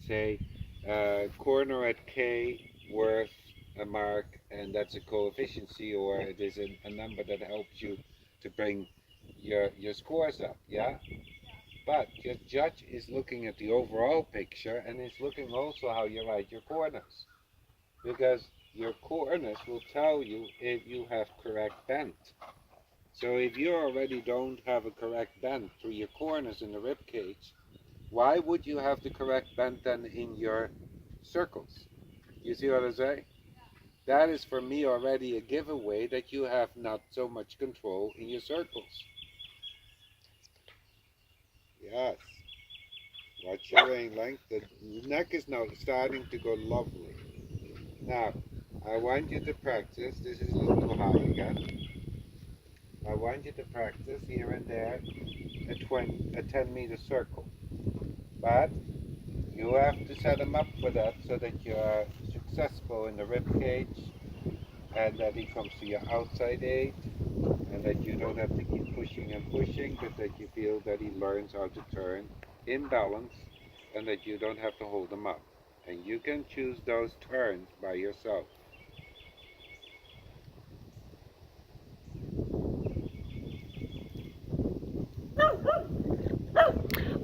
say corner at K worth a mark, and that's a coefficiency, or it is a number that helps you to bring your scores up, yeah? But your judge is looking at the overall picture and is looking also how you write your corners. Because your corners will tell you if you have correct bend. So if you already don't have a correct bend through your corners in the rib cage, why would you have the correct bend then in your circles? You see what I say? That is for me already a giveaway that you have not so much control in your circles. Yes. Watch your rein length. The neck is now starting to go lovely. Now, I want you to practice. This is a little too high again. I want you to practice here and there a 10-meter circle. But you have to set them up for that so that you are successful in the rib cage and that he comes to your outside eight and that you don't have to keep pushing and pushing, but that you feel that he learns how to turn in balance and that you don't have to hold him up. And you can choose those turns by yourself.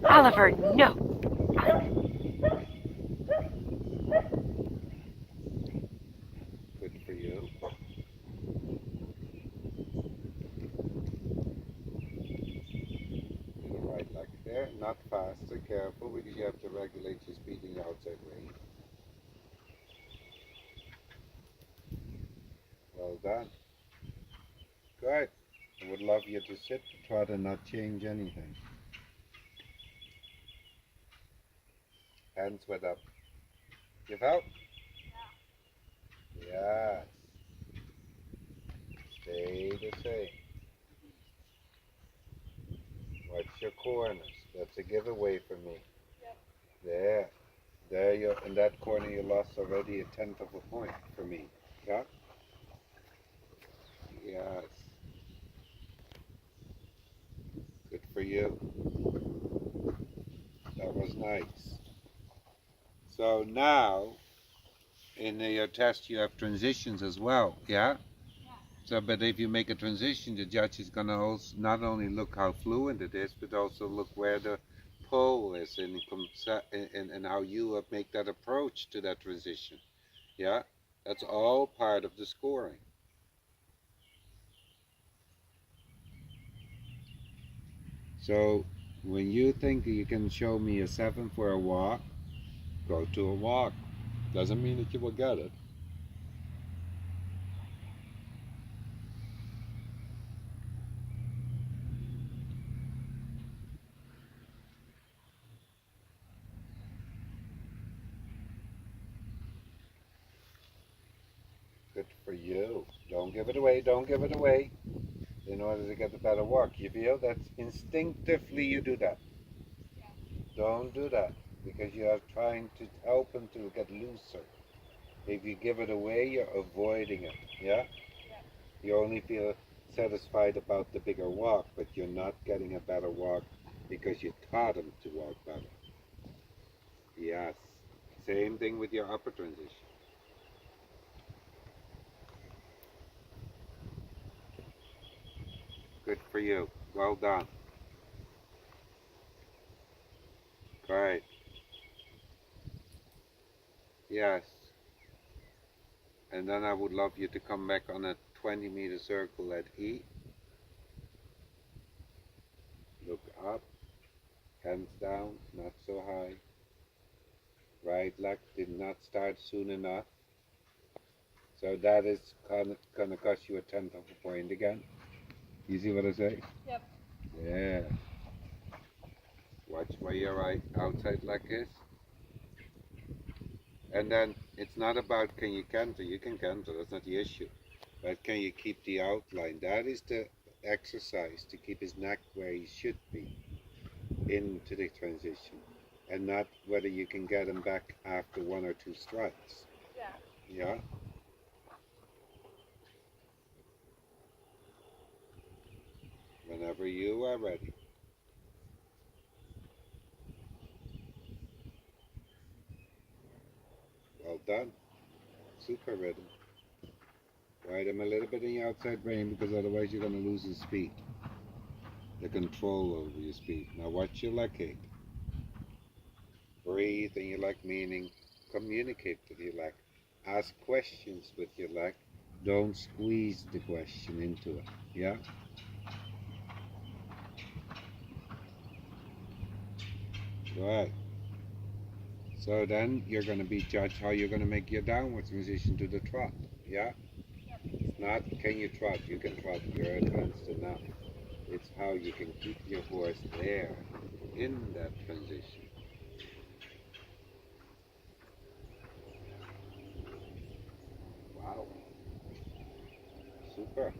Oliver, no. Good for you. To the right leg there, not fast, so careful because you have to regulate your speed in your outside range. Well done. Good. I would love you to sit, try to not change anything. Hands went up. Give out. Yes. Stay the same. Watch your corners. That's a giveaway for me. There. There you in that corner you lost already a tenth of a point for me. Yeah? Yes. Good for you. That was nice. So now in your test you have transitions as well, yeah? So, but if you make a transition, the judge is going to also not only look how fluent it is, but also look where the pull is and how you make that approach to that transition. Yeah, that's all part of the scoring. So when you think you can show me a 7 for a walk, go to a walk. Doesn't mean that you will get it. Good for you. Don't give it away. Don't give it away. In order to get a better walk, you feel that instinctively you do that. Don't do that because you are trying to help him to get looser. If you give it away, you're avoiding it. Yeah? You only feel satisfied about the bigger walk, but you're not getting a better walk because you taught him to walk better. Yes. Same thing with your upper transition. Good for you. Well done. Great. Yes. And then I would love you to come back on a 20-meter circle at E. Look up. Hands down. Not so high. Right leg did not start soon enough. So that is gonna cost you a tenth of a point again. You see what I say? Yep. Yeah. Watch where your right outside leg is. And then it's not about can you canter. You can canter, that's not the issue. But can you keep the outline? That is the exercise to keep his neck where he should be into the transition. And not whether you can get him back after one or two strikes. Yeah. Yeah? Whenever you are ready. done. Super rhythm. Ride him a little bit in the outside rein because otherwise you're going to lose his speed. The control over your speed. Now watch your leg kick. Breathe in your leg, meaning communicate with your leg. Ask questions with your leg. Don't squeeze the question into it. Yeah? Right. So then you're going to be judged how you're going to make your downward transition to the trot. Yeah? It's not can you trot, you can trot, you're advanced enough. It's how you can keep your horse there in that transition. Wow. Super.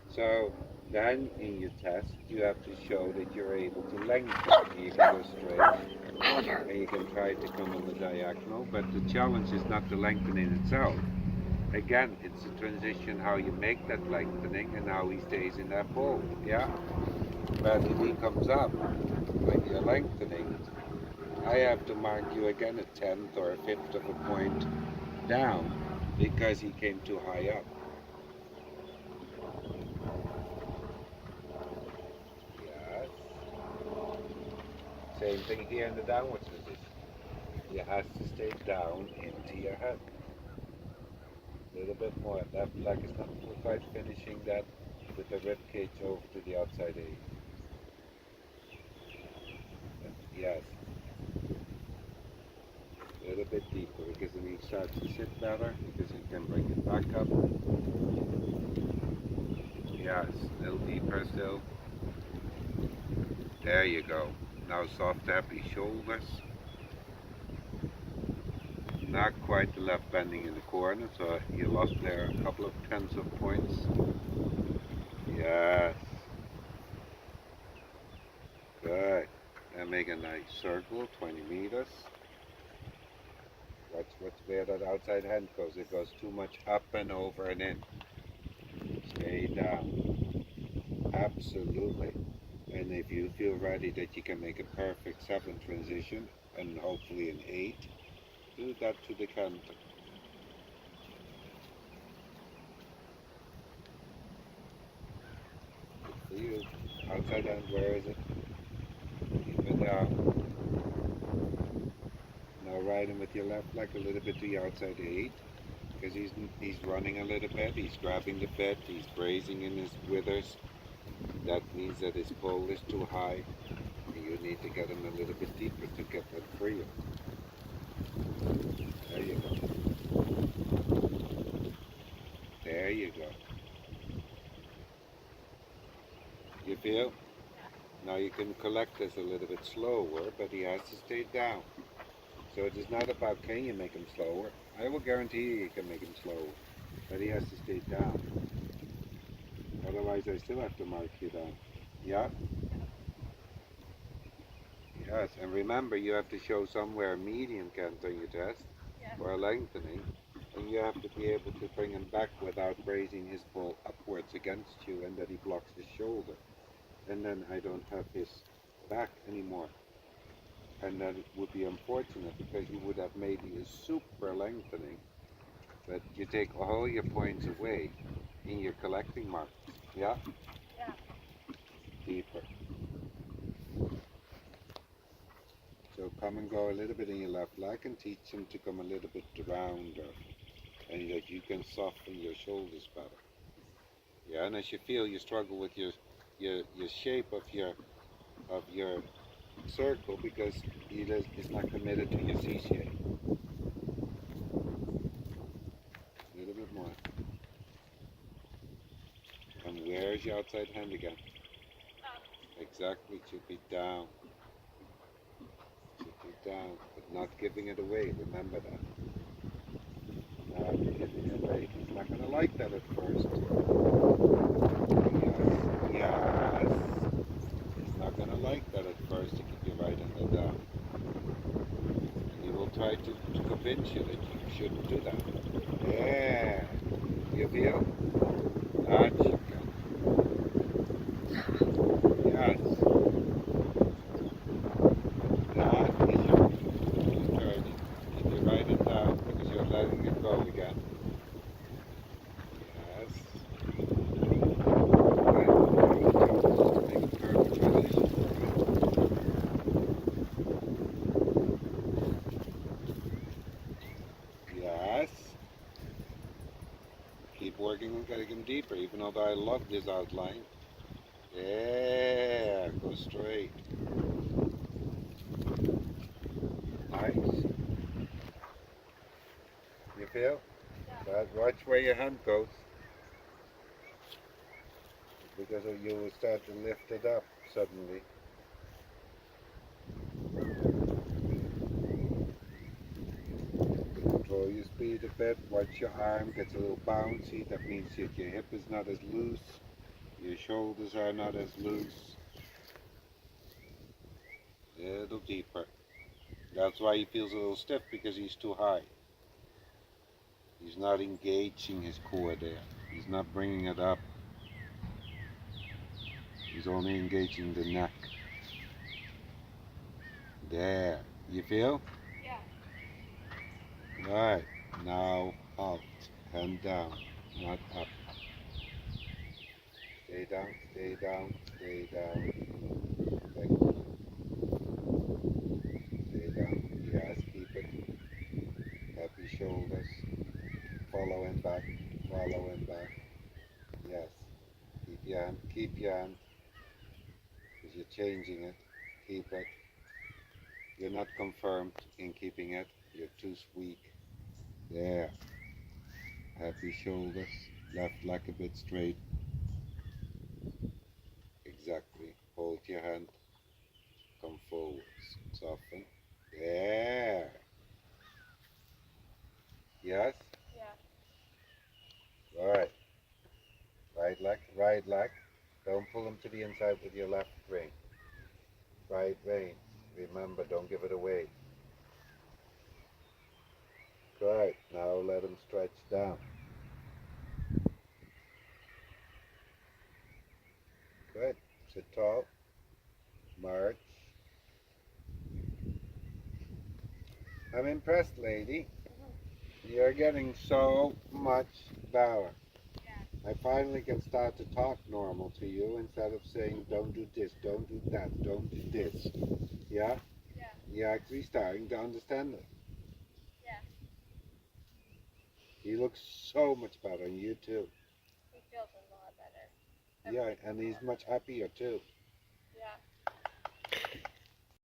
So then in your test you have to show that you're able to lengthen. You can go straight and you can try to come on the diagonal, but the challenge is not the lengthening itself. Again, it's the transition, how you make that lengthening and how he stays in that pole, yeah? But if he comes up when you're lengthening, I have to mark you again a 10th or a 5th of a point down because he came too high up. Yes. Same thing here in the downward position. You have to stay down into your head. A little bit more. Left leg is not quite finishing that with the rib cage over to the outside eight. Yes. A little bit deeper because then he starts to sit better because he can bring it back up. Yes, a little deeper still. There you go. Now soft happy shoulders. Not quite the left bending in the corner, so you lost there a couple of tenths of points. Yes. Good. And make a nice circle, 20 meters. Watch where that outside hand goes. It goes too much up and over and in. Stay down. Absolutely. And if you feel ready that you can make a perfect 7 transition and hopefully an 8, do that to the canter. Good for you. Outside hand, where is it? Keep it down. Now ride him with your left leg a little bit to the outside 8. Because he's running a little bit, he's grabbing the bit, he's grazing in his withers. That means that his pole is too high. And you need to get him a little bit deeper to get that freer. There you go. There you go. You feel? Now you can collect this a little bit slower, but he has to stay down. So it is not about can you make him slower. I will guarantee you can make him slower, but he has to stay down. Otherwise I still have to mark you down. Yeah? Yes, and remember you have to show somewhere a median canter in your test, or a lengthening, and you have to be able to bring him back without raising his ball upwards against you and that he blocks his shoulder. And then I don't have his back anymore. And that would be unfortunate because you would have maybe a super lengthening, but you take all your points away in your collecting marks. Yeah? Yeah. Deeper. So come and go a little bit in your left leg and teach him to come a little bit rounder and that you can soften your shoulders better. Yeah, and as you feel you struggle with your shape of your circle because it's not committed to your C shape. A little bit more. And where's your outside hand again? Exactly, it should be down. Should be down, but not giving it away, remember that. Not giving it away. He's not going to like that at first. Yes. He's not going to like that at first to keep you right in the down. And he will try to convince you that you shouldn't do that. Yeah. You feel? Gotcha. Yes. That is your encouragement. Keep your right I'm getting him deeper, even though I love this outline. Yeah, go straight. Nice. You feel? But watch where your hand goes, because you will start to lift it up suddenly. Control your speed a bit. Watch your arm gets a little bouncy. That means that your hip is not as loose. Your shoulders are not as loose. A little deeper. That's why he feels a little stiff, because he's too high. He's not engaging his core there. He's not bringing it up. He's only engaging the neck. There. You feel? Yeah. Right. Now up. Hand down. Not up. Stay down. Stay down. Stay down. Thank you. Stay down. Yes. Keep it. Happy shoulders. Follow him back. Follow him back. Yes. Keep your hand. Keep your hand. Because you're changing it. Keep it. You're not confirmed in keeping it. You're too weak. There. Happy shoulders. Left leg a bit straight. Exactly. Hold your hand. Come forwards. Soften. There. Yes? Yeah. Alright. Right leg. Right leg. Don't pull them to the inside with your left rein. Right rein. Remember, don't give it away. Good. Now let them stretch down. Good. Sit tall. March. I'm impressed, lady. You're getting so much better. I finally can start to talk normal to you instead of saying, don't do this, don't do that, don't do this. Yeah? Yeah. You're actually starting to understand it. Yeah. He looks so much better, and you too. He feels a lot better. Yeah, and he's much happier too.